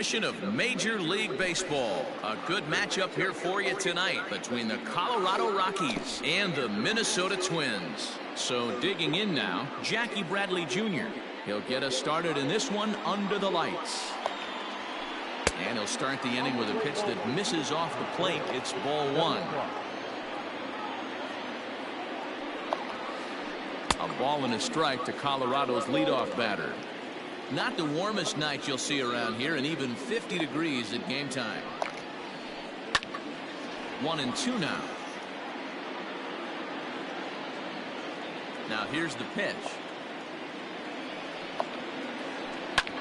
Of Major League Baseball. A good matchup here for you tonight between the Colorado Rockies and the Minnesota Twins. So digging in now, Jackie Bradley Jr. He'll get us started in this one under the lights. And he'll start the inning with a pitch that misses off the plate. It's ball one. A ball and a strike to Colorado's leadoff batter. Not the warmest night you'll see around here, and even 50 degrees at game time. 1-2 now. Now here's the pitch.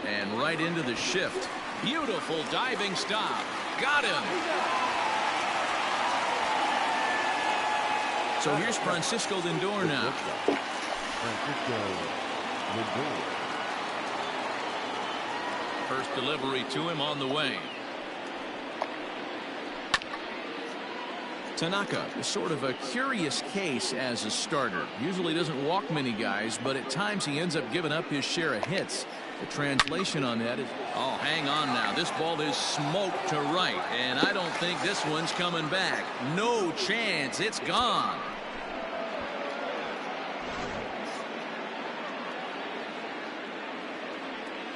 And right into the shift. Beautiful diving stop. Got him. So here's Francisco Lindor now. Francisco Lindor. First delivery to him on the way. Tanaka is sort of a curious case as a starter. Usually doesn't walk many guys, but at times he ends up giving up his share of hits. The translation on that is, oh, hang on now. This ball is smoked to right, and I don't think this one's coming back. No chance. It's gone.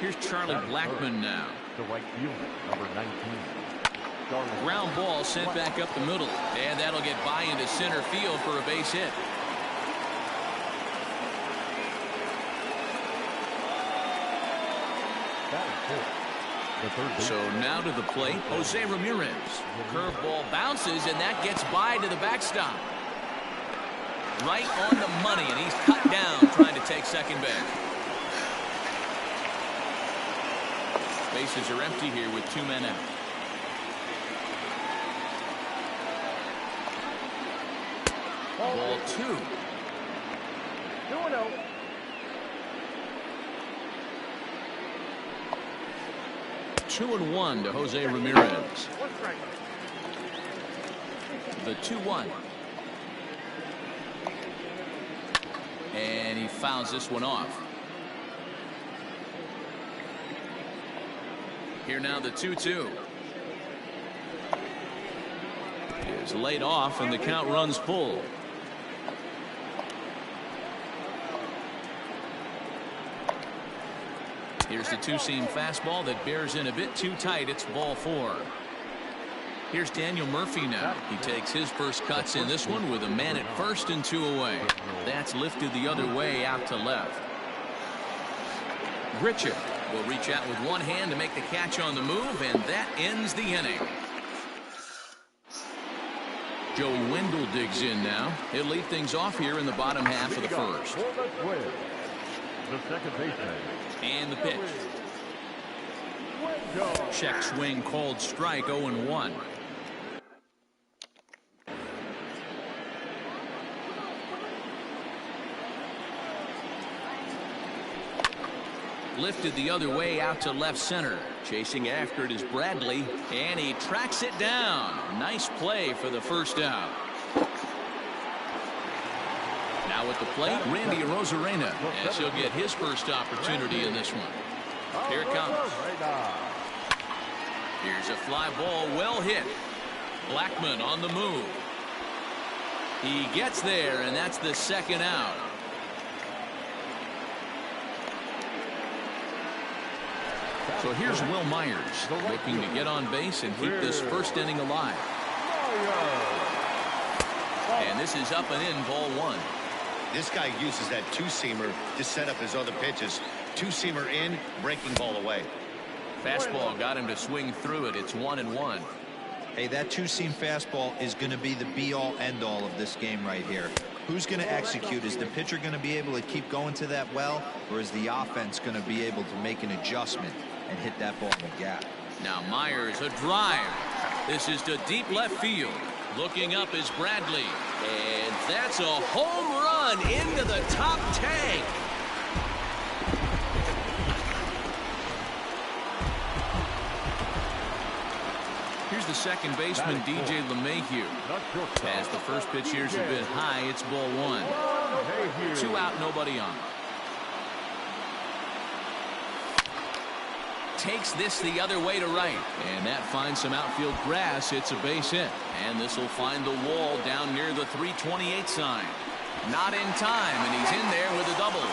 Here's Charlie Blackmon now. The right fielder, number 19. Ground ball sent back up the middle, and that'll get by into center field for a base hit. So now to the plate, Jose Ramirez. Curveball bounces, and that gets by to the backstop. Right on the money, and he's cut down trying to take second base. Bases are empty here with 2 men out. Ball 2. 2-0. Two and 1 to Jose Ramirez. The 2-1. And he fouls this one off. Here now the 2-2 is laid off, and the count runs full. Here's the two-seam fastball that bears in a bit too tight. It's ball 4. Here's Daniel Murphy now. He takes his first cuts in this one with a man at first and 2 away. That's lifted the other way out to left. Grichuk will reach out with one hand to make the catch on the move, and that ends the inning. Joey Wendell digs in now. He'll lead things off here in the bottom half of the first. The second baseman. And the pitch. Check swing called strike. 0-1. Lifted the other way out to left center. Chasing after it is Bradley, and he tracks it down. Nice play for the first out. Now at the plate, Randy Arozarena, as he'll get his first opportunity in this one. Here it comes. Here's a fly ball, well hit. Blackmon on the move. He gets there, and that's the second out. So here's Will Myers looking to get on base and keep this first inning alive. And this is up and in, ball 1. This guy uses that two-seamer to set up his other pitches. Two-seamer in, breaking ball away. Fastball got him to swing through it. It's 1-1. Hey, that two-seam fastball is going to be the be-all, end-all of this game right here. Who's going to execute? Is the pitcher going to be able to keep going to that well, or is the offense going to be able to make an adjustment and hit that ball in the gap? Now Myers, a drive. This is to deep left field. Looking up is Bradley, and that's a home run into the top tank. Here's the second baseman, DJ LeMahieu. As the first pitch here's a bit high, it's ball 1. 2 out, nobody on. takes this the other way to right. And that finds some outfield grass. It's a base hit. And this will find the wall down near the 328 sign. Not in time, and he's in there with a double.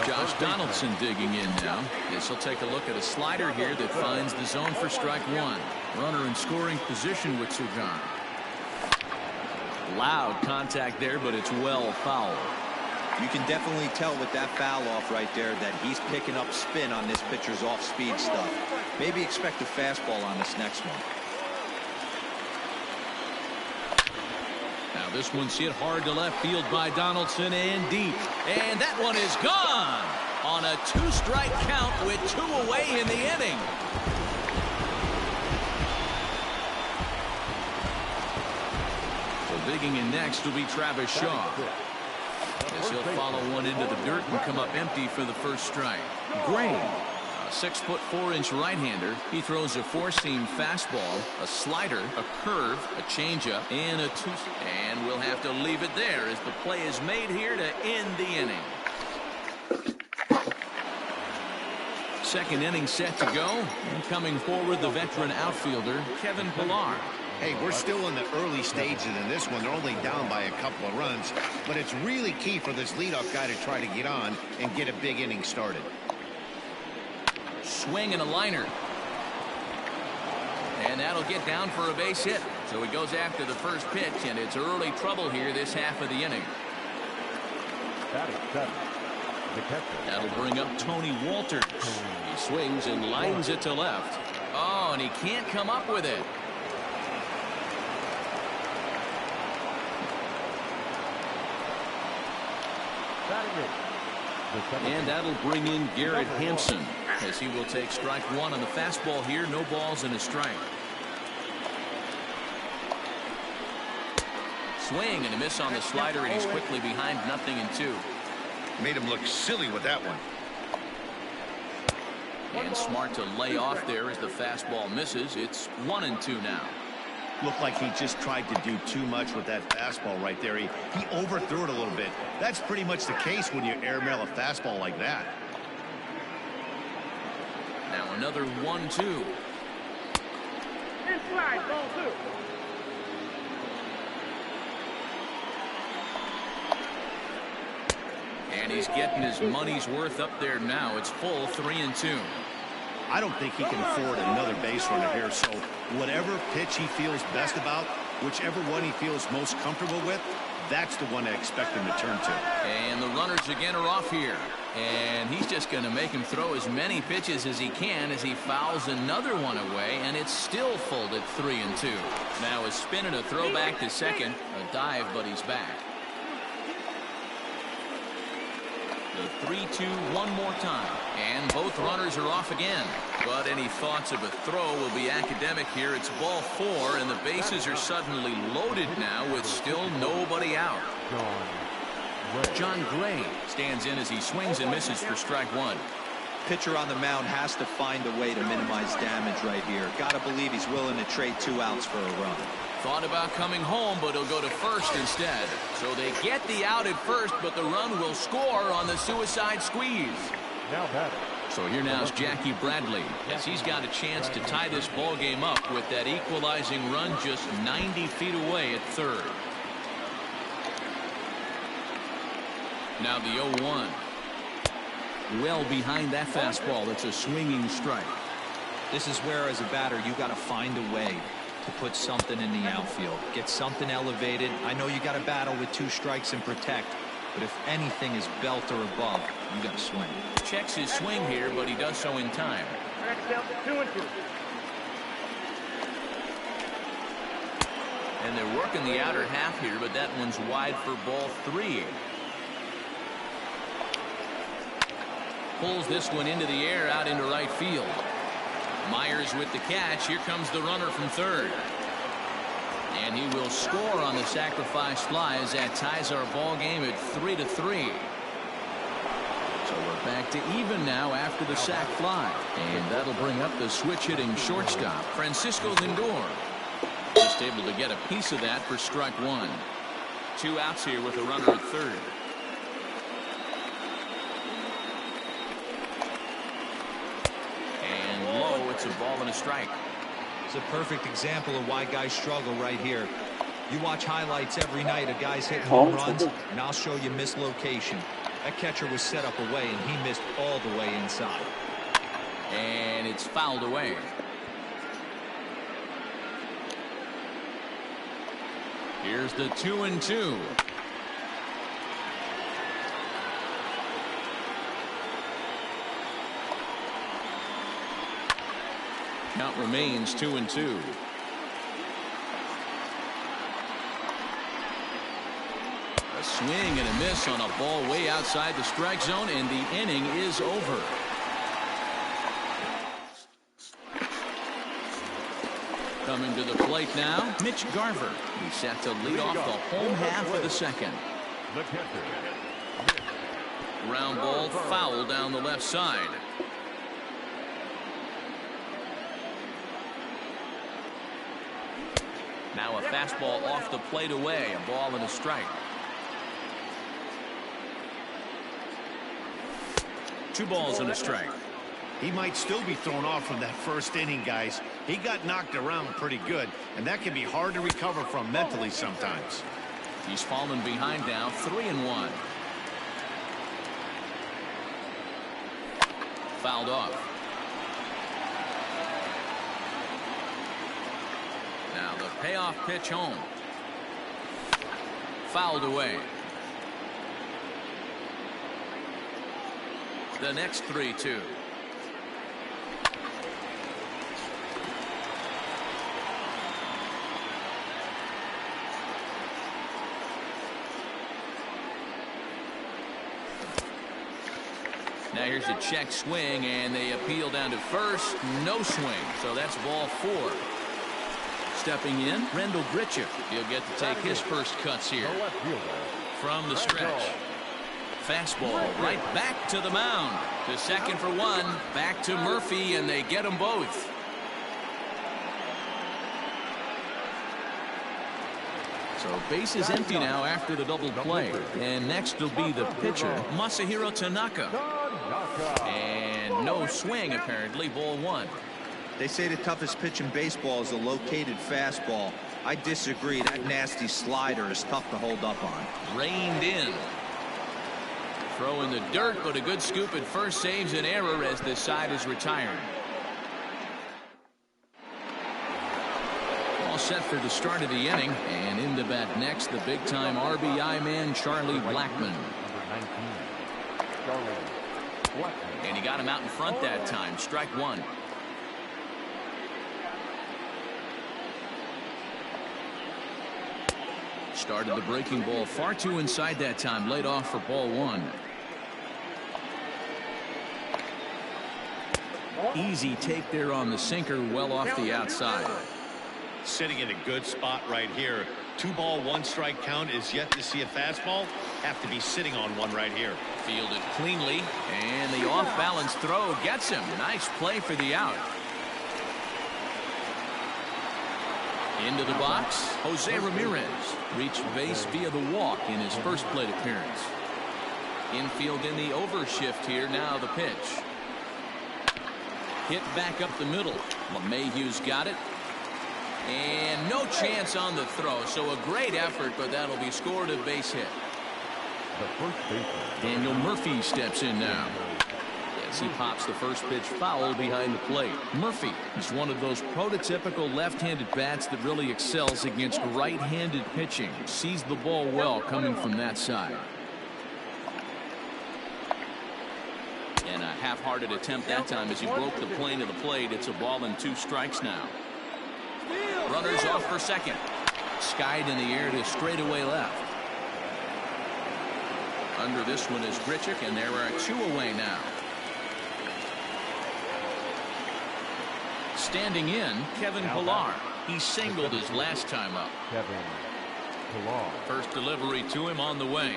Josh Donaldson digging in now. This will take a look at a slider here that finds the zone for strike one. Runner in scoring position with Sugan. Loud contact there, but it's well fouled. You can definitely tell with that foul off right there that he's picking up spin on this pitcher's off-speed stuff. Maybe expect a fastball on this next one. Now this one's hit hard to left field by Donaldson and deep. And that one is gone on a two-strike count with 2 away in the inning. So digging in next will be Travis Shaw. As he'll follow one into the dirt and come up empty for the first strike. Gray, a 6'4" right-hander. He throws a four-seam fastball, a slider, a curve, a changeup, and a two. And we'll have to leave it there as the play is made here to end the inning. Second inning set to go. And coming forward, the veteran outfielder, Kevin Pillar. Hey, we're still in the early stages in this one. They're only down by a couple of runs, but it's really key for this leadoff guy to try to get on and get a big inning started. Swing and a liner. And that'll get down for a base hit. So he goes after the first pitch, and it's early trouble here this half of the inning. That'll bring up Tony Walters. He swings and lines it to left. Oh, and he can't come up with it. And that'll bring in Garrett Hampson as he will take strike one on the fastball here. No balls and a strike. Swing and a miss on the slider, and he's quickly behind 0-2. Made him look silly with that one. And smart to lay off there as the fastball misses. It's 1-2 now. Looked like he just tried to do too much with that fastball right there. He overthrew it a little bit. That's pretty much the case when you airmail a fastball like that. Now another 1-2. And he's getting his money's worth up there now. It's full 3-2. I don't think he can afford another base runner here, so whatever pitch he feels best about, whichever one he feels most comfortable with, that's the one I expect him to turn to. And the runners again are off here. And he's just going to make him throw as many pitches as he can as he fouls another one away, and it's still full at 3-2. Now a spin and a throw back to second. A dive, but he's back. The 3-2 one more time. And both runners are off again. But any thoughts of a throw will be academic here. It's ball 4, and the bases are suddenly loaded now with still nobody out. John Gray stands in as he swings and misses for strike one. Pitcher on the mound has to find a way to minimize damage right here. Gotta believe he's willing to trade 2 outs for a run. Thought about coming home, but he'll go to first instead. So they get the out at first, but the run will score on the suicide squeeze. Now batter. So here now is Jackie Bradley as he's got a chance to tie this ball game up with that equalizing run just 90 feet away at third. Now the 0-1. Well behind that fastball. It's a swinging strike. This is where, as a batter, you got to find a way to put something in the outfield. Get something elevated. I know you got to battle with 2 strikes and protect, but if anything is belt or above, you got to swing. Checks his swing here, but he does so in time. And they're working the outer half here, but that one's wide for ball 3. Pulls this one into the air out into right field. Myers with the catch. Here comes the runner from third. And he will score on the sacrifice fly as that ties our ball game at 3-3. So we're back to even now after the sac fly. And that'll bring up the switch hitting shortstop, Francisco Lindor. Just able to get a piece of that for strike one. 2 outs here with a runner at third. it's a ball and a strike. It's a perfect example of why guys struggle right here. You watch highlights every night of guys hitting home runs, and I'll show you mislocation. That catcher was set up away, and he missed all the way inside. And it's fouled away. Here's the 2-2. Count remains 2-2. A swing and a miss on a ball way outside the strike zone, and the inning is over. Coming to the plate now, Mitch Garver. He's set to lead off the home half of the second. The catcher. Ground ball foul down the left side. Now a fastball off the plate away, a ball and a strike. 2 balls and a strike. He might still be thrown off from that first inning, guys. He got knocked around pretty good, and that can be hard to recover from mentally sometimes. He's fallen behind now, 3-1. Fouled off. Now the payoff pitch home. Fouled away. The next 3-2. Now here's a check swing, and they appeal down to first. No swing, so that's ball 4. Stepping in, Rendell Grichuk. He'll get to take his first cuts here from the stretch. Fastball right back to the mound. To second for 1. Back to Murphy, and they get them both. So base is empty now after the double play. And next will be the pitcher, Masahiro Tanaka. And no swing, apparently, ball 1. They say the toughest pitch in baseball is a located fastball. I disagree. That nasty slider is tough to hold up on. Reined in. Throw in the dirt, but a good scoop at first saves an error as this side is retired. All set for the start of the inning, and in the bat next, the big-time RBI man, Charlie Blackmon. And he got him out in front that time. Strike 1. Started the breaking ball far too inside that time. Laid off for ball 1. Easy take there on the sinker, well off the outside. Sitting in a good spot right here. 2 ball, 1 strike count is yet to see a fastball. Have to be sitting on one right here. Fielded cleanly, and the off-balance throw gets him. Nice play for the out. Into the box, Jose Ramirez reached base via the walk in his first plate appearance. Infield in the overshift here. Now the pitch. Hit back up the middle. LeMahieu's got it. And no chance on the throw. So a great effort, but that'll be scored a base hit. The first baseman, Daniel Murphy steps in now. As he pops the first pitch foul behind the plate. Murphy is one of those prototypical left-handed bats that really excels against right-handed pitching. Sees the ball well coming from that side. And a half-hearted attempt that time as he broke the plane of the plate. It's a ball and 2 strikes now. Runners off for second. Skied in the air to straightaway left. Under this one is Grichuk, and there are 2 away now. Standing in, Kevin Pillar. He singled his last time up. Kevin Pillar. First delivery to him on the way.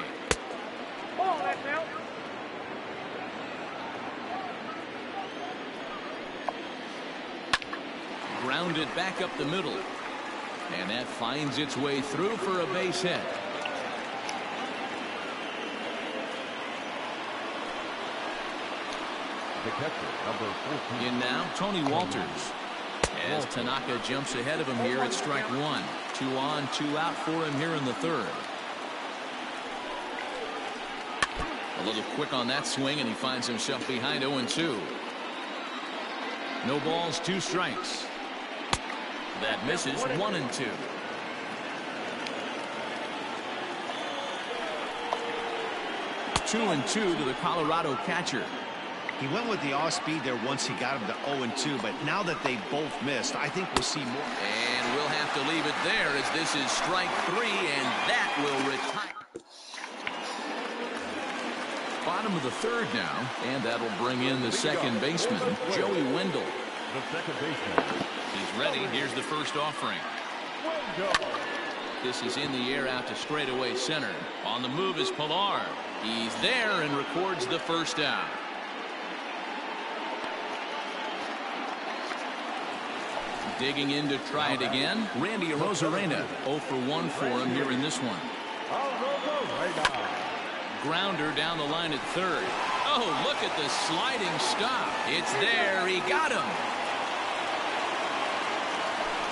Grounded back up the middle. And that finds its way through for a base hit. The catcher, number 14. In now, Tony Walters. As Tanaka jumps ahead of him here at strike one. 2 on, 2 out for him here in the third. A little quick on that swing, and he finds himself behind 0-2. No balls, 2 strikes. That misses. 1-2. Two and two to the Colorado catcher. He went with the off speed there once he got him to 0-2, but now that they both missed, I think we'll see more. And we'll have to leave it there as this is strike 3, and that will retire. Bottom of the third now, and that'll bring in the second baseman, Joey Wendell. The second baseman. He's ready. Here's the first offering. This is in the air out to straightaway center. On the move is Pilar. He's there and records the first out. Digging in to try it again, Randy Arozarena. 0 for 1 for him here in this one. Grounder down the line at third. Oh, look at the sliding stop. It's there. He got him.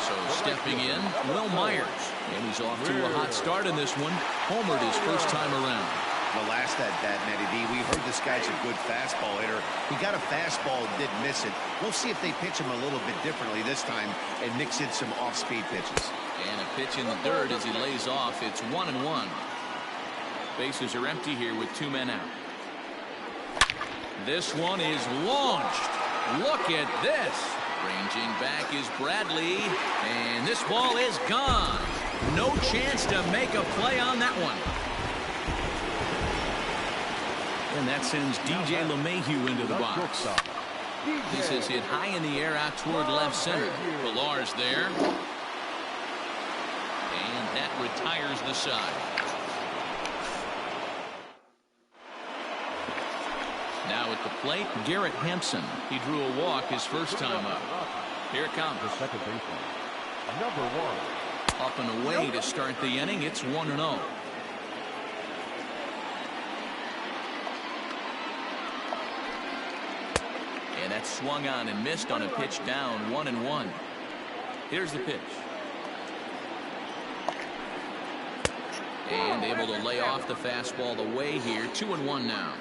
So stepping in, Will Myers. And he's off to a hot start in this one. Homered his first time around. The last at bat, Matty D, we heard this guy's a good fastball hitter. He got a fastball and didn't miss it. We'll see if they pitch him a little bit differently this time and mix in some off-speed pitches. And a pitch in the dirt as he lays off. It's 1-1. Bases are empty here with 2 men out. This one is launched. Look at this. Ranging back is Bradley. And this ball is gone. No chance to make a play on that one. And that sends DJ LeMahieu into the box. This is hit high in the air out toward left center. Pilar's there. And that retires the side. Now at the plate, Garrett Hampson. He drew a walk his first time up. Here it comes. The second baseman, number 1. Up and away to start the inning. It's 1-0. And that's swung on and missed on a pitch down. 1-1. Here's the pitch. And able to lay off the fastball away here. 2-1 now.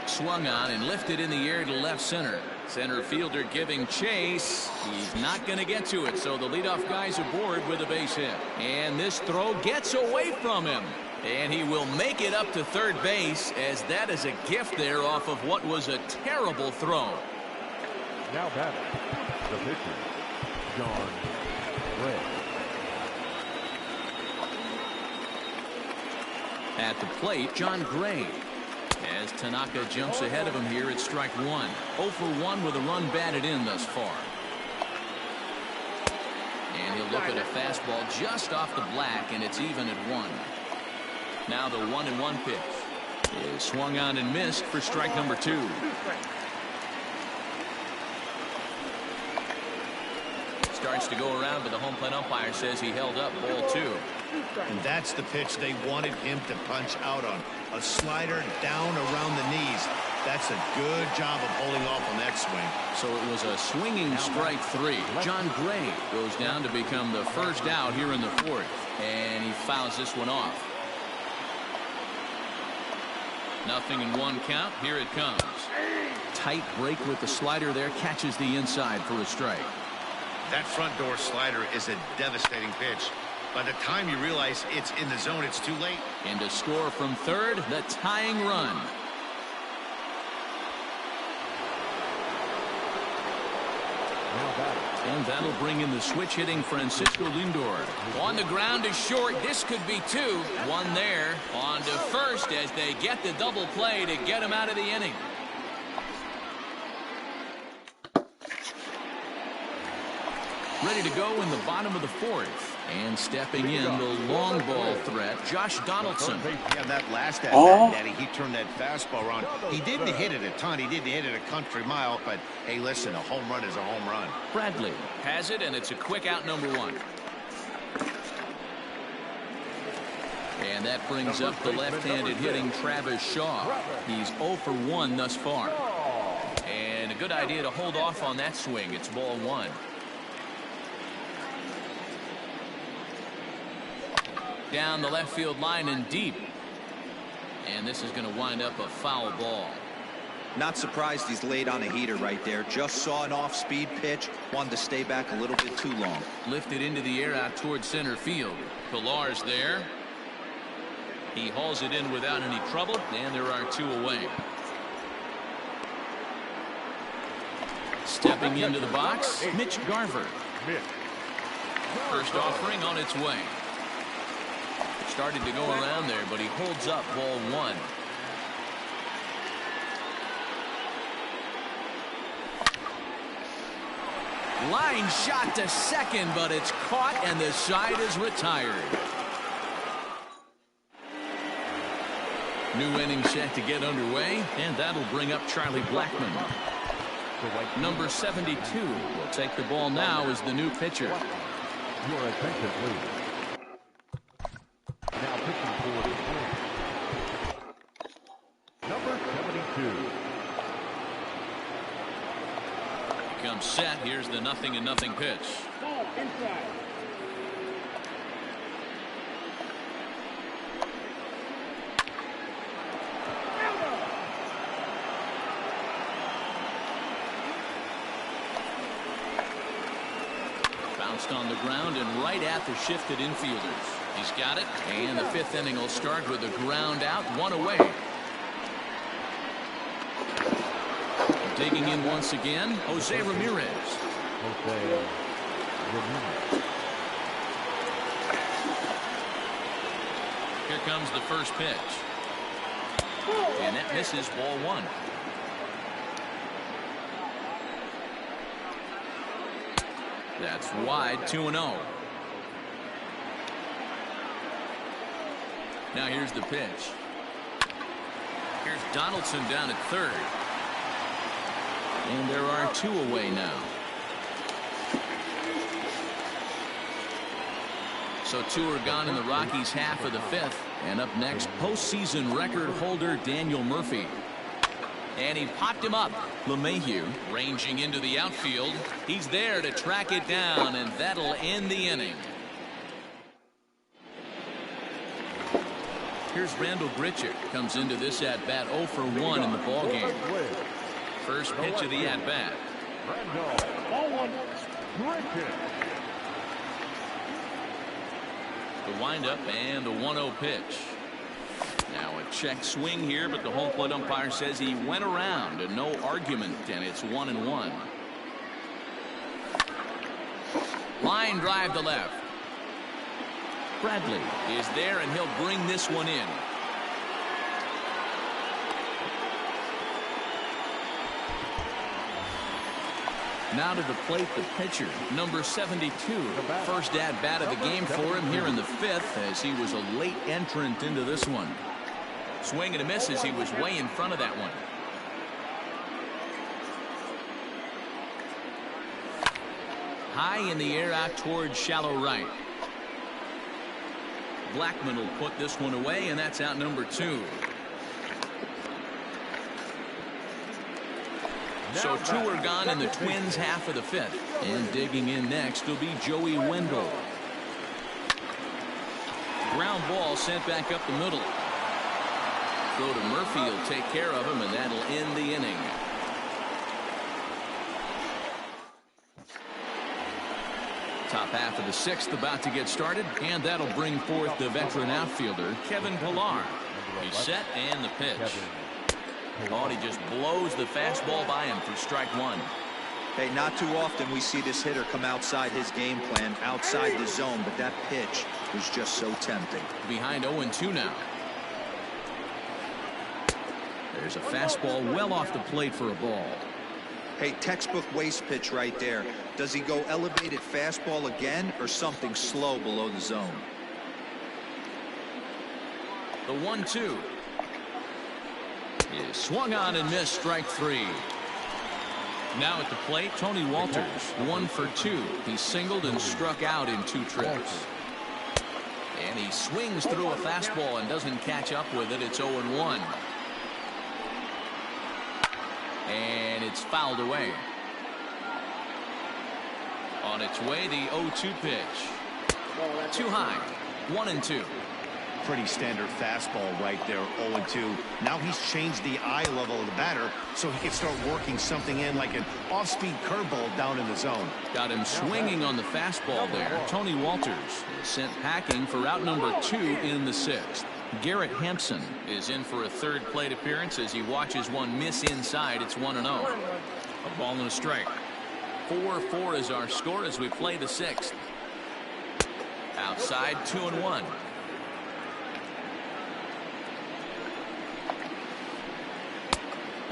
Swung on and lifted in the air to left center. Center fielder giving chase. He's not going to get to it, so the leadoff guy's aboard with a base hit. And this throw gets away from him. And he will make it up to third base, as that is a gift there off of what was a terrible throw. Now batting, the pitcher, John Gray. At the plate, John Gray. As Tanaka jumps ahead of him here at strike 1. 0 for 1 with a run batted in thus far. And he'll look at a fastball just off the black, and it's even at 1. Now the 1-1 pitch is swung on and missed for strike number 2. Starts to go around, but the home plate umpire says he held up ball 2. And that's the pitch they wanted him to punch out on. A slider down around the knees. That's a good job of holding off on that swing. So it was a swinging strike 3. John Gray goes down to become the first out here in the 4th. And he fouls this one off. 0-1 count. Here it comes. Tight break with the slider there. Catches the inside for a strike. That front door slider is a devastating pitch. By the time you realize it's in the zone, it's too late. And to score from third, the tying run. And that'll bring in the switch hitting Francisco Lindor. On the ground is short. This could be 2. 1 there. On to first as they get the double play to get him out of the inning. Ready to go in the bottom of the 4th. And stepping in, the long ball threat, Josh Donaldson. Yeah, that last at bat, Daddy, he turned that fastball around. He didn't hit it a ton. He didn't hit it a country mile. But, hey, listen, a home run is a home run. Bradley has it, and it's a quick out number 1. And that brings up the left-handed hitting Travis Shaw. He's 0 for 1 thus far. And a good idea to hold off on that swing. It's ball 1. Down the left field line and deep. And this is going to wind up a foul ball. Not surprised he's laid on a heater right there. Just saw an off-speed pitch. Wanted to stay back a little bit too long. Lifted into the air out towards center field. Pilar's there. He hauls it in without any trouble, and there are 2 away. Stepping into the box, Mitch Garver. First offering on its way. Started to go around there, but he holds up ball 1. Line shot to second, but it's caught, and the side is retired. New inning set to get underway, and that'll bring up Charlie Blackmon. Number 72 will take the ball now as the new pitcher. Your attention, please. Now pitching for the Twins. Number 72. Comes set. Here's the 0-0 pitch. Ball inside. Bounced on the ground and right at the shifted infielders. He's got it, and the 5th inning will start with a ground out, 1 away. Digging in once again, Jose Ramirez. Here comes the first pitch. And that misses, ball 1. That's wide, 2-0. Now here's the pitch. Here's Donaldson down at third. And there are 2 away now. So 2 are gone in the Rockies' half of the 5th. And up next, postseason record holder Daniel Murphy. And he popped him up. LeMahieu ranging into the outfield. He's there to track it down, and that'll end the inning. Here's Randall Grichuk. Comes into this at-bat 0 for 1 in the ballgame. First pitch of the at-bat. The windup and the 1-0 pitch. Now a check swing here, but the home plate umpire says he went around and no argument, and it's 1-1. Line drive to left. Bradley is there, and he'll bring this one in. Now to the plate, the pitcher, number 72. First at-bat of the game for him here in the 5th, as he was a late entrant into this one. Swing and a miss as he was way in front of that one. High in the air out towards shallow right. Blackmon will put this one away, and that's out number 2. So 2 are gone in the Twins' half of the 5th. And digging in next will be Joey Wendell. Ground ball sent back up the middle. Throw to Murphy will take care of him, and that'll end the inning. Top half of the 6th about to get started, and that'll bring forth the veteran outfielder, Kevin Pilar. He's set, and the pitch. Oh, he just blows the fastball by him for strike 1. Hey, not too often we see this hitter come outside his game plan, outside the zone, but that pitch was just so tempting. Behind 0-2 now. There's a fastball well off the plate for a ball. Hey, textbook waste pitch right there. Does he go elevated fastball again or something slow below the zone? The 1-2 is swung on and missed, strike 3. Now at the plate, Tony Walters, 1 for 2. He singled and struck out in 2 trips. And he swings through a fastball and doesn't catch up with it. It's 0-1. And it's fouled away. On its way, the 0-2 pitch. Too high. 1-2. Pretty standard fastball right there, 0-2. Now he's changed the eye level of the batter so he can start working something in like an off-speed curveball down in the zone. Got him swinging on the fastball there. Tony Walters is sent packing for out number 2 in the 6th. Garrett Hampson is in for a third plate appearance as he watches one miss inside. It's 1-0. A ball and a strike. 4-4 is our score as we play the 6th. Outside, 2-1.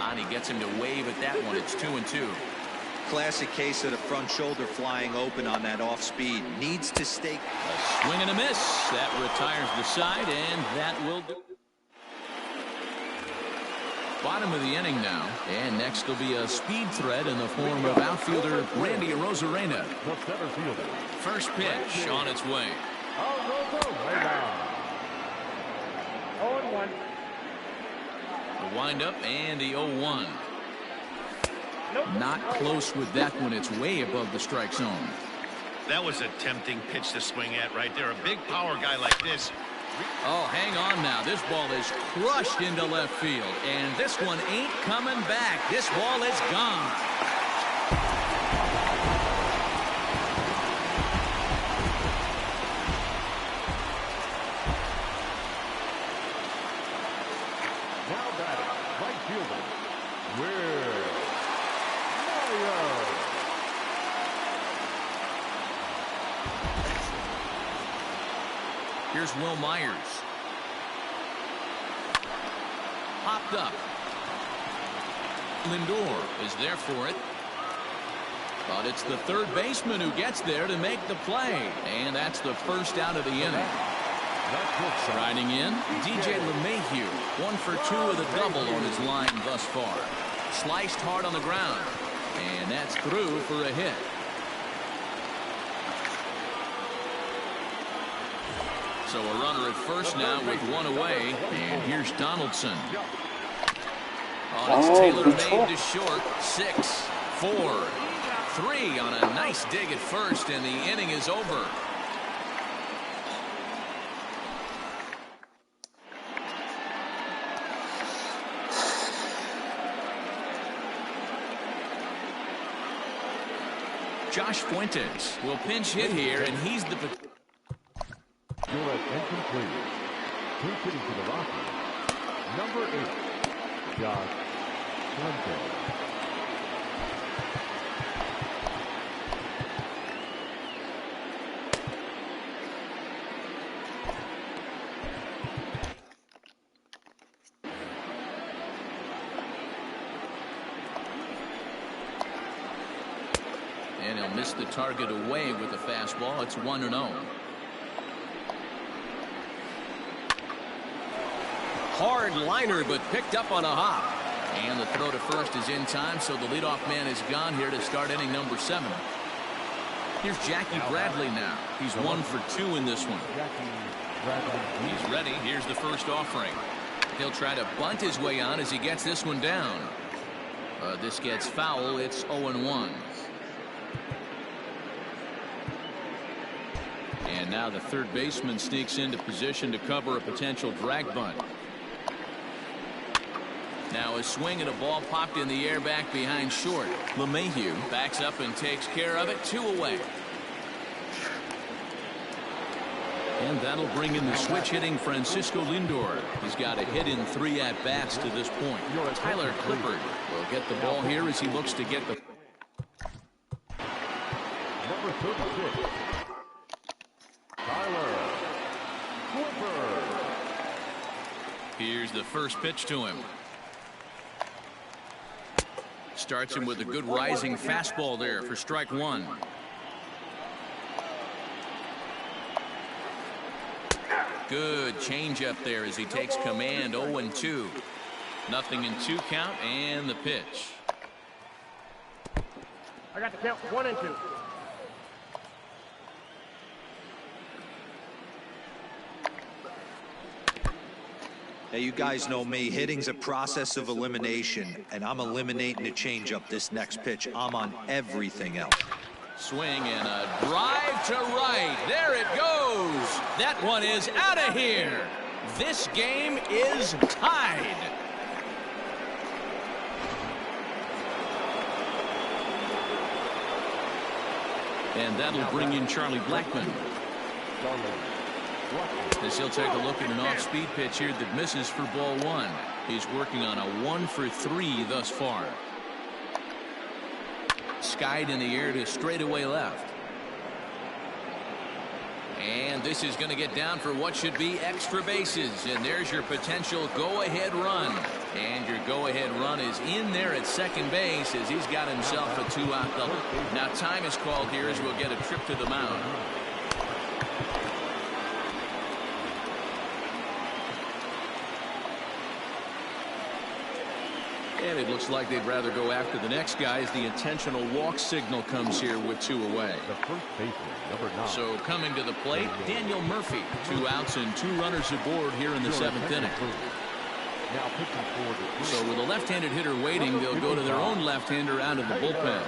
And he gets him to wave at that one. It's 2-2. Classic case of the front shoulder flying open on that off speed. Needs to stay. A swing and a miss. That retires the side, and that will do. Bottom of the inning now. And next will be a speed threat in the form of outfielder Randy Arozarena. The center fielder. First pitch on its way. The windup and the 0-1. Not close with that one. It's way above the strike zone. That was a tempting pitch to swing at right there. A big power guy like this. Oh, hang on now. This ball is crushed into left field. And this one ain't coming back. This ball is gone. Now batting, right fielder, Will Myers. Here's Will Myers. Popped up. Lindor is there for it. But it's the third baseman who gets there to make the play. And that's the first out of the inning. Riding in, DJ LeMahieu, 1 for 2 with a double on his line thus far. Sliced hard on the ground, and that's through for a hit. So a runner at first now with one away, and here's Donaldson. Oh, it's Taylor made to short. 6, 4, 3 on a nice dig at first, and the inning is over. Josh Fuentes will pinch hit here, and he's the... Your attention, please. Who's hitting to the Rockies? Number 8, Josh Fuentes. And he'll miss the target away with the fastball. It's 1-0. Hard liner, but picked up on a hop. And the throw to first is in time, so the leadoff man is gone here to start inning number 7. Here's Jackie Bradley now. He's 1 for 2 in this one. He's ready. Here's the first offering. He'll try to bunt his way on as he gets this one down. This gets foul. It's 0-1. And now the third baseman sneaks into position to cover a potential drag bunt. Now a swing and a ball popped in the air back behind short. LeMahieu backs up and takes care of it. 2 away. And that'll bring in the switch hitting Francisco Lindor. He's got a hit in 3 at-bats to this point. Tyler Clippard will get the ball here as he looks to get the... Number 36. Tyler Clippard. Here's the first pitch to him. Starts him with a good rising fastball there for strike 1. Good changeup there as he takes command. 0-2. Nothing in 2 count, and the pitch. I got the count 1 and 2. Hey, you guys know me. Hitting's a process of elimination, and I'm eliminating the changeup this next pitch. I'm on everything else. Swing and a drive to right. There it goes. That one is out of here. This game is tied. And that'll bring in Charlie Blackmon. As he'll take a look at an off-speed pitch here that misses for ball one. He's working on a 1-for-3 thus far. Skied in the air to straightaway left. And this is going to get down for what should be extra bases. And there's your potential go-ahead run. And your go-ahead run is in there at second base as he's got himself a 2-out double. Now time is called here as we'll get a trip to the mound. And it looks like they'd rather go after the next guy as the intentional walk signal comes here with 2 away. The first baseman, number 9. So coming to the plate, Daniel Murphy. 2 outs and 2 runners aboard here in the 7th inning. Now pitching for the So with a left-handed hitter waiting, they'll go to their own left-hander out of the bullpen.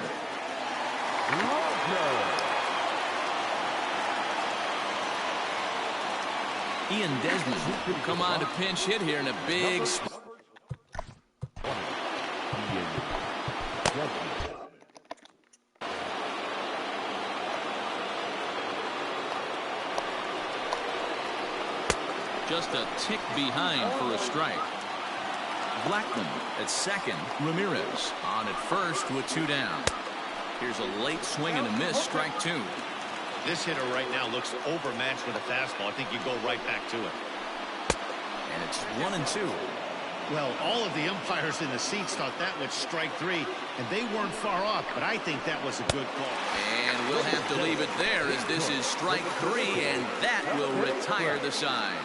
Ian Desmond will come on to pinch hit here in a big spot. Just a tick behind for a strike. Blackmon at second. Ramirez on at first with 2 down. Here's a late swing and a miss. Strike 2. This hitter right now looks overmatched with a fastball. I think you go right back to it. And it's 1-2. Well, all of the umpires in the seats thought that was strike 3, and they weren't far off, but I think that was a good call. And we'll have to leave it there as this is strike 3, and that will retire the side.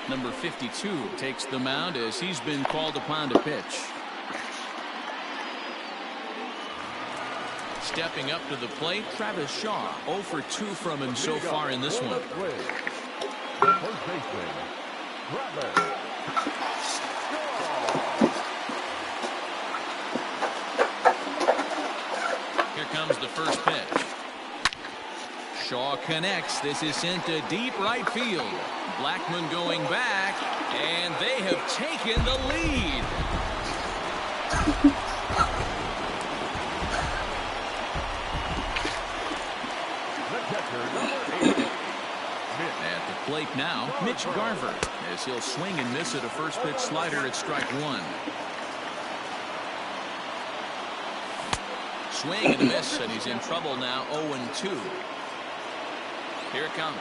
Number 52 takes the mound as he's been called upon to pitch. Stepping up to the plate, Travis Shaw. 0 for 2 from him so far in this one. First baseman, Travis. Here comes the first pitch. Shaw connects. This is sent to deep right field. Blackmon going back, and they have taken the lead. At the plate now, Mitch Garver, as he'll swing and miss at a first pitch slider at strike 1. Swing and a miss, and he's in trouble now. 0-2. Here it comes.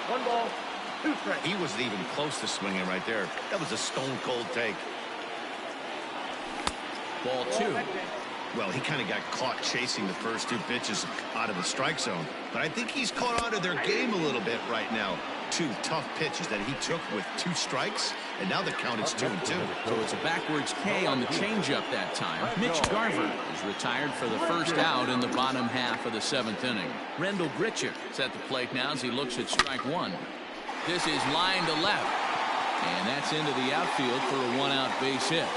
1 ball, 2 strikes. He wasn't even close to swinging right there. That was a stone-cold take. Ball 2. Well, he kind of got caught chasing the first 2 pitches out of the strike zone. But I think he's caught out of their game a little bit right now. 2 tough pitches that he took with 2 strikes, and now the count is 2-2. So it's a backwards K on the changeup that time. Mitch Garver is retired for the first out in the bottom half of the 7th inning. Rendell Gritcher is at the plate now as he looks at strike 1. This is line to left, and that's into the outfield for a 1-out base hit.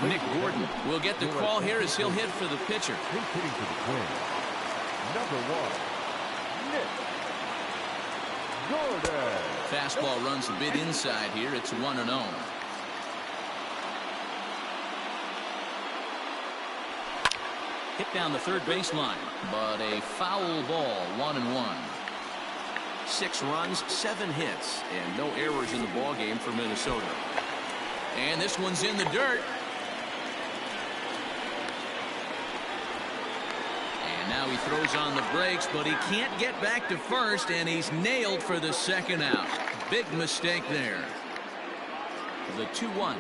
Nick Gordon will get the call here as he'll hit for the pitcher. He's hitting for the Twins. Number 1, Nick Gordon. Fastball runs a bit inside here. It's 1-0. Hit down the third baseline, but a foul ball. 1-1. 6 runs, 7 hits, and no errors in the ball game for Minnesota. And this one's in the dirt. Now he throws on the brakes, but he can't get back to first, and he's nailed for the 2nd out. Big mistake there. The 2-1.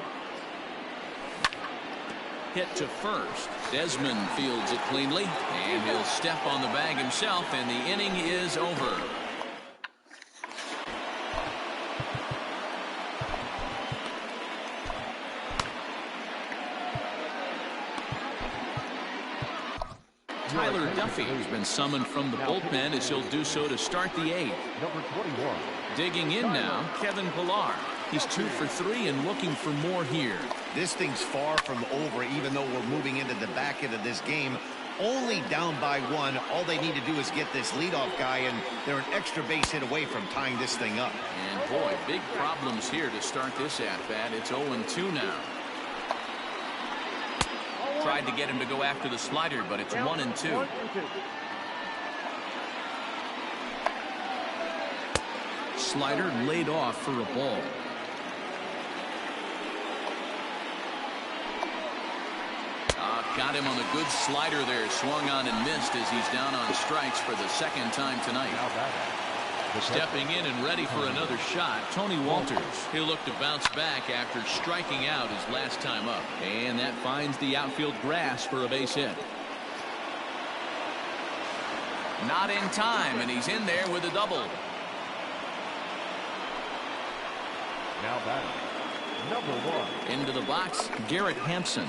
hit to first. Desmond fields it cleanly, and he'll step on the bag himself, and the inning is over. Tyler Duffy has been summoned from the bullpen as he'll do so to start the eighth. Number 21. Digging in now, Kevin Pillar. He's 2 for 3 and looking for more here. This thing's far from over, even though we're moving into the back end of this game. Only down by 1. All they need to do is get this leadoff guy, and they're an extra base hit away from tying this thing up. And boy, big problems here to start this at-bat. It's 0-2 now. Tried to get him to go after the slider, but it's 1-2. Slider laid off for a ball. Got him on the good slider there. Swung on and missed as he's down on strikes for the second time tonight. Stepping in and ready for another shot, Tony Walters. He'll look to bounce back after striking out his last time up. And that finds the outfield grass for a base hit. Not in time, and he's in there with a double. Now batting, number 1. Into the box, Garrett Hampson.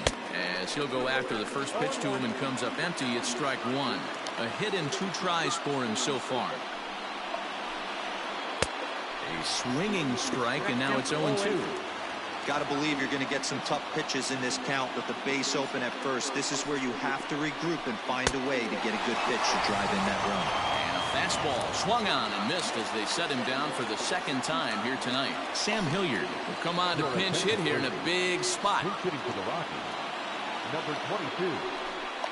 As he'll go after the first pitch to him and comes up empty, it's strike 1. A hit in 2 tries for him so far. A swinging strike, and now it's 0-2. Got to believe you're going to get some tough pitches in this count with the base open at first. This is where you have to regroup and find a way to get a good pitch to drive in that run. And a fastball swung on and missed as they set him down for the second time here tonight. Sam Hilliard will come on to pinch hit here in a big spot. Pinch hitting for the Rockies, number 22,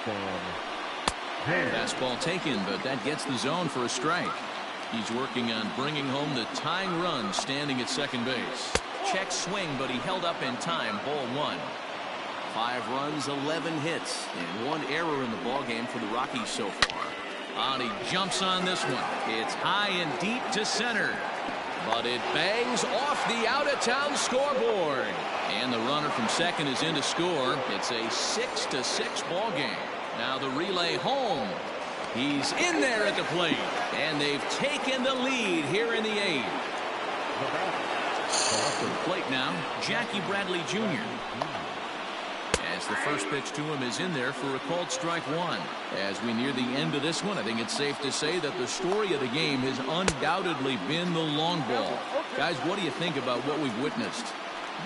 Sam. Fastball taken, but that gets the zone for a strike. He's working on bringing home the tying run standing at second base. Check swing, but he held up in time. Ball 1. 5 runs, 11 hits, and 1 error in the ballgame for the Rockies so far. And he jumps on this one. It's high and deep to center, but it bangs off the out-of-town scoreboard. And the runner from second is in to score. It's a 6-6 ballgame. Now the relay home. He's in there at the plate, and they've taken the lead here in the 8th. Up to the plate now, Jackie Bradley Jr. As the first pitch to him is in there for a called strike 1. As we near the end of this one, I think it's safe to say that the story of the game has undoubtedly been the long ball. Guys, what do you think about what we've witnessed?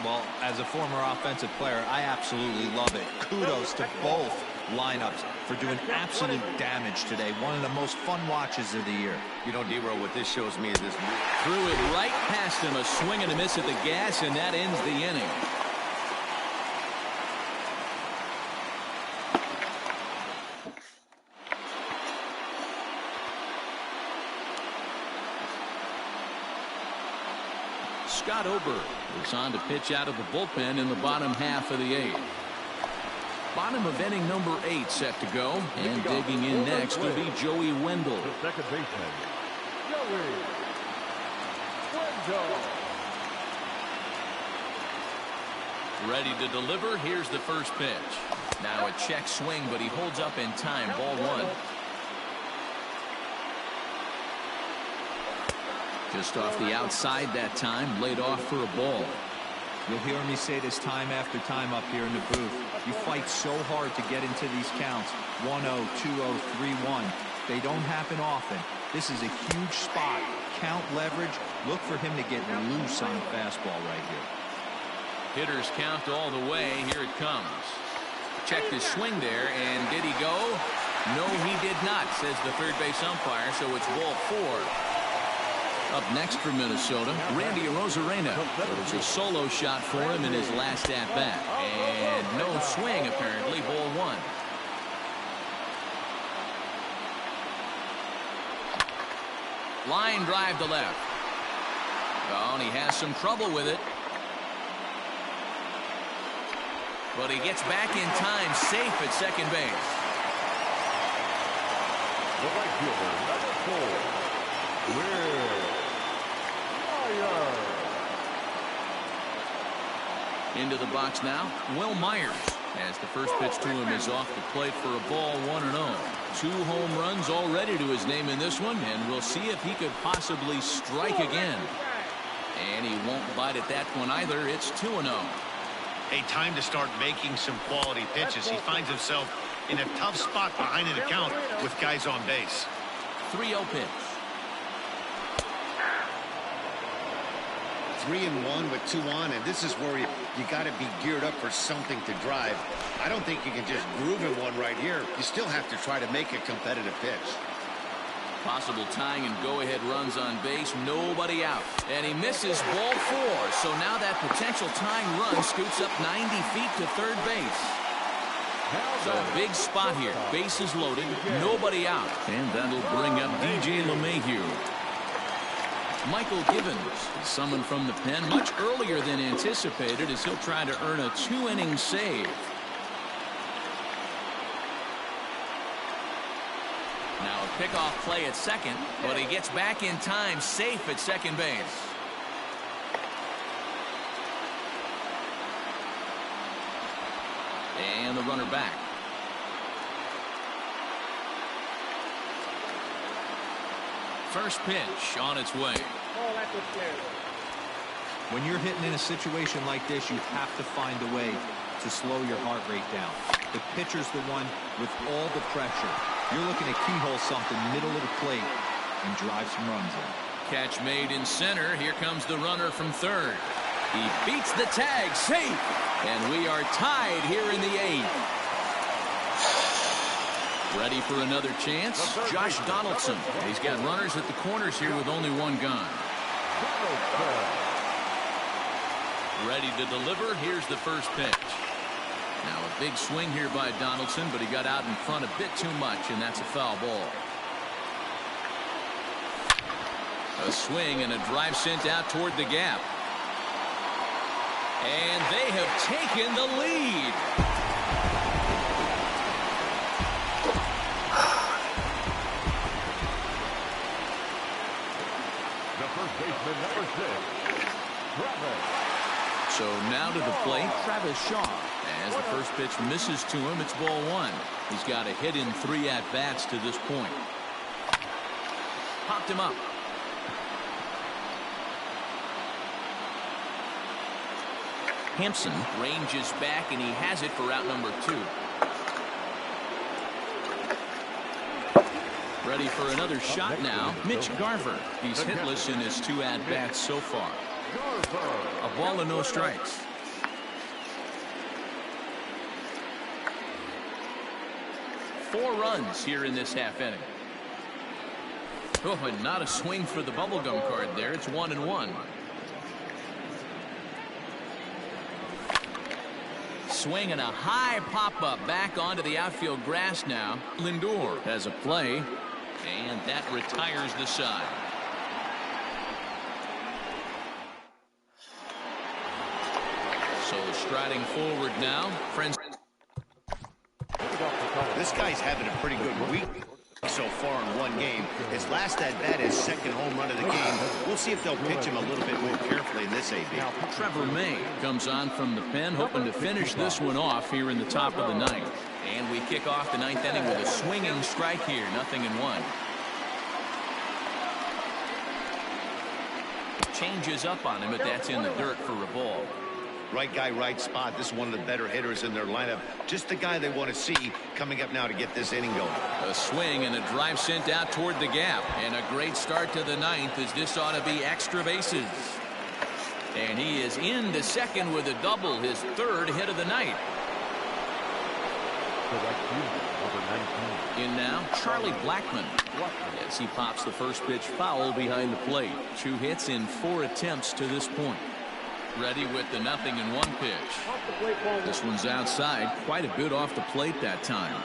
Well, as a former offensive player, I absolutely love it. Kudos to both lineups for doing absolute damage today. One of the most fun watches of the year. You know, D-Row, what this shows me is this. Threw it right past him, a swing and a miss at the gas, and that ends the inning. Scott Ober is on to pitch out of the bullpen in the bottom half of the 8th. Bottom of inning number 8 set to go, and digging in next will be Joey Wendell. The second baseman, Joey Wendell. Ready to deliver. Here's the first pitch. Now a check swing, but he holds up in time. Ball 1. Just off the outside that time, laid off for a ball. You'll hear me say this time after time up here in the booth. You fight so hard to get into these counts. 1-0, 2-0, 3-1. They don't happen often. This is a huge spot. Count leverage. Look for him to get loose on a fastball right here. Hitters count all the way. Here it comes. Checked his swing there, and did he go? No, he did not, says the third base umpire, so it's ball 4. Up next for Minnesota, Randy Arozarena. It was a solo shot for him in his last at-bat. And no swing, apparently, ball 1. Line drive to left. Oh, and he has some trouble with it. But he gets back in time, safe at second base. The right fielder, number 4, Will Myers. Into the box now, Will Myers. as the first pitch to him is off the plate for a ball, 1-0. 2 home runs already to his name in this one, and we'll see if he could possibly strike again. And he won't bite at that one either. It's 2-0. Hey, time to start making some quality pitches. He finds himself in a tough spot behind an account with guys on base. 3-0 pitch. 3-1 with 2 on, and this is where you got to be geared up for something to drive. I don't think you can just groove in one right here. You still have to try to make a competitive pitch. Possible tying and go-ahead runs on base, nobody out. And he misses ball 4, so now that potential tying run scoots up 90 feet to third base. So a big spot here, bases loaded, nobody out. And that'll bring up DJ LeMahieu. Michael Givens is summoned from the pen much earlier than anticipated as he'll try to earn a 2-inning save. Now a pickoff play at second, but he gets back in time, safe at second base. And the runner back. First pitch on its way. When you're hitting in a situation like this, you have to find a way to slow your heart rate down. The pitcher's the one with all the pressure. You're looking to keyhole something middle of the plate and drive some runs in. Catch made in center. Here comes the runner from third. He beats the tag, safe, and we are tied here in the 8th. Ready for another chance? Josh Donaldson. He's got runners at the corners here with only 1 gone. Ready to deliver. Here's the first pitch. Now a big swing here by Donaldson, but he got out in front a bit too much, and that's a foul ball. A swing and a drive sent out toward the gap. And they have taken the lead. The first baseman, number 6, Travis. So now to the plate, Travis Shaw. As the first pitch misses to him, it's ball 1. He's got a hit in 3 at-bats to this point. Popped him up. Hampson ranges back, and he has it for out number 2. Ready for another shot now. Mitch Garver. He's hitless in his 2 at-bats so far. A ball and no strikes. Four runs here in this half inning. Oh, and not a swing for the bubblegum card there. It's 1-1. Swing and a high pop-up back onto the outfield grass now. Lindor has a play, and that retires the side. So striding forward now, friends. This guy's having a pretty good week so far in 1 game. His last at-bat is 2nd home run of the game. We'll see if they'll pitch him a little bit more carefully in this AB. Trevor May comes on from the pen, hoping to finish this one off here in the top of the 9th. And we kick off the 9th inning with a swinging strike here, 0-1. Changes up on him, but that's in the dirt for a ball. Right guy, right spot. This is one of the better hitters in their lineup. Just the guy they want to see coming up now to get this inning going. A swing and a drive sent out toward the gap. And a great start to the 9th, as this ought to be extra bases. And he is in the 2nd with a double, his 3rd hit of the night. In now, Charlie Blackmon. As he pops the first pitch foul behind the plate. 2 hits in 4 attempts to this point. Ready with the 0-1 pitch. This one's outside, quite a bit off the plate that time.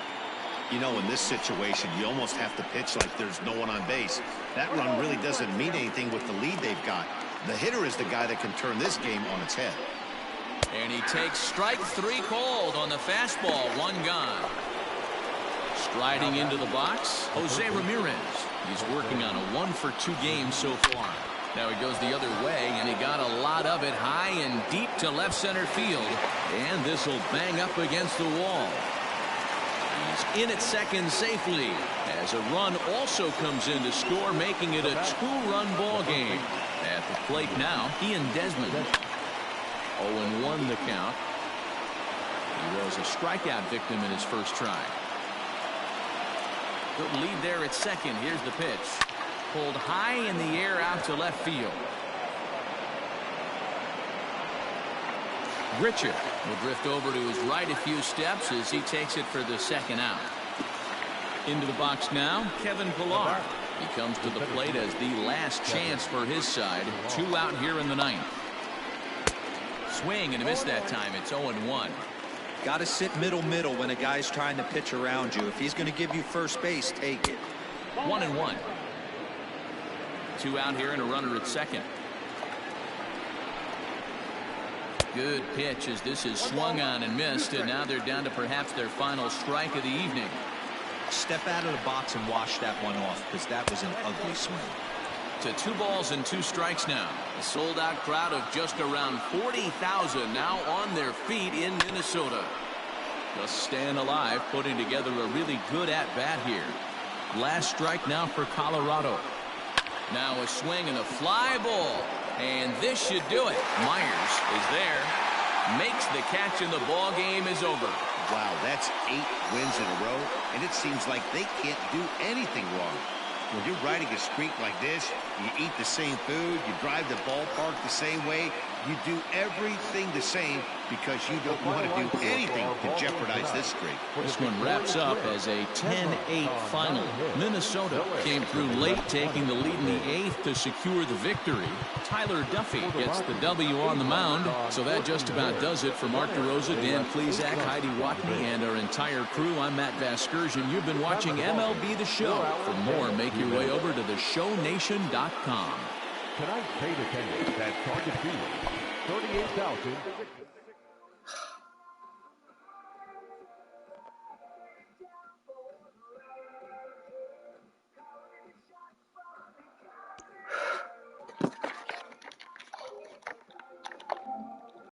You know, in this situation, you almost have to pitch like there's no one on base. That run really doesn't mean anything with the lead they've got. The hitter is the guy that can turn this game on its head. And he takes strike 3 called on the fastball, 1 gone. Striding into the box, Jose Ramirez. He's working on a 1-for-2 game so far. Now he goes the other way, and he got a lot of it high and deep to left center field. And this will bang up against the wall. He's in at second safely as a run also comes in to score, making it a 2-run ball game. At the plate now, Ian Desmond. 0-1 the count. He was a strikeout victim in his first try. Good lead there at second. Here's the pitch. Pulled high in the air out to left field. Richard will drift over to his right a few steps as he takes it for the second out. Into the box now, Kevin Pillar. He comes to the plate as the last chance for his side. 2 out here in the ninth. Swing and a miss that time. It's 0-1. Got to sit middle when a guy's trying to pitch around you. If he's going to give you first base, take it. 1-1. 2 out here and a runner at second. Good pitch as this is swung on and missed, and now they're down to perhaps their final strike of the evening. Step out of the box and wash that one off, because that was an ugly swing. To 2 balls and 2 strikes now. A sold-out crowd of just around 40,000 now on their feet in Minnesota. Just staying alive, putting together a really good at-bat here. Last strike now for Colorado. Now a swing and a fly ball. And this should do it. Myers is there. Makes the catch and the ball game is over. Wow, that's 8 wins in a row, and it seems like they can't do anything wrong. When you're riding a streak like this, you eat the same food, you drive the ballpark the same way, you do everything the same because you don't want to do anything to jeopardize this streak. This one wraps up as a 10-8 final. Minnesota came through late, taking the lead in the 8th to secure the victory. Tyler Duffy gets the W on the mound. So that just about does it. For Mark DeRosa, Dan Plesac, Heidi Watney, and our entire crew, I'm Matt Vasgersian. You've been watching MLB The Show. For more, make your way over to theshownation.com. Tonight's paid attendance at Target Field, 38,000.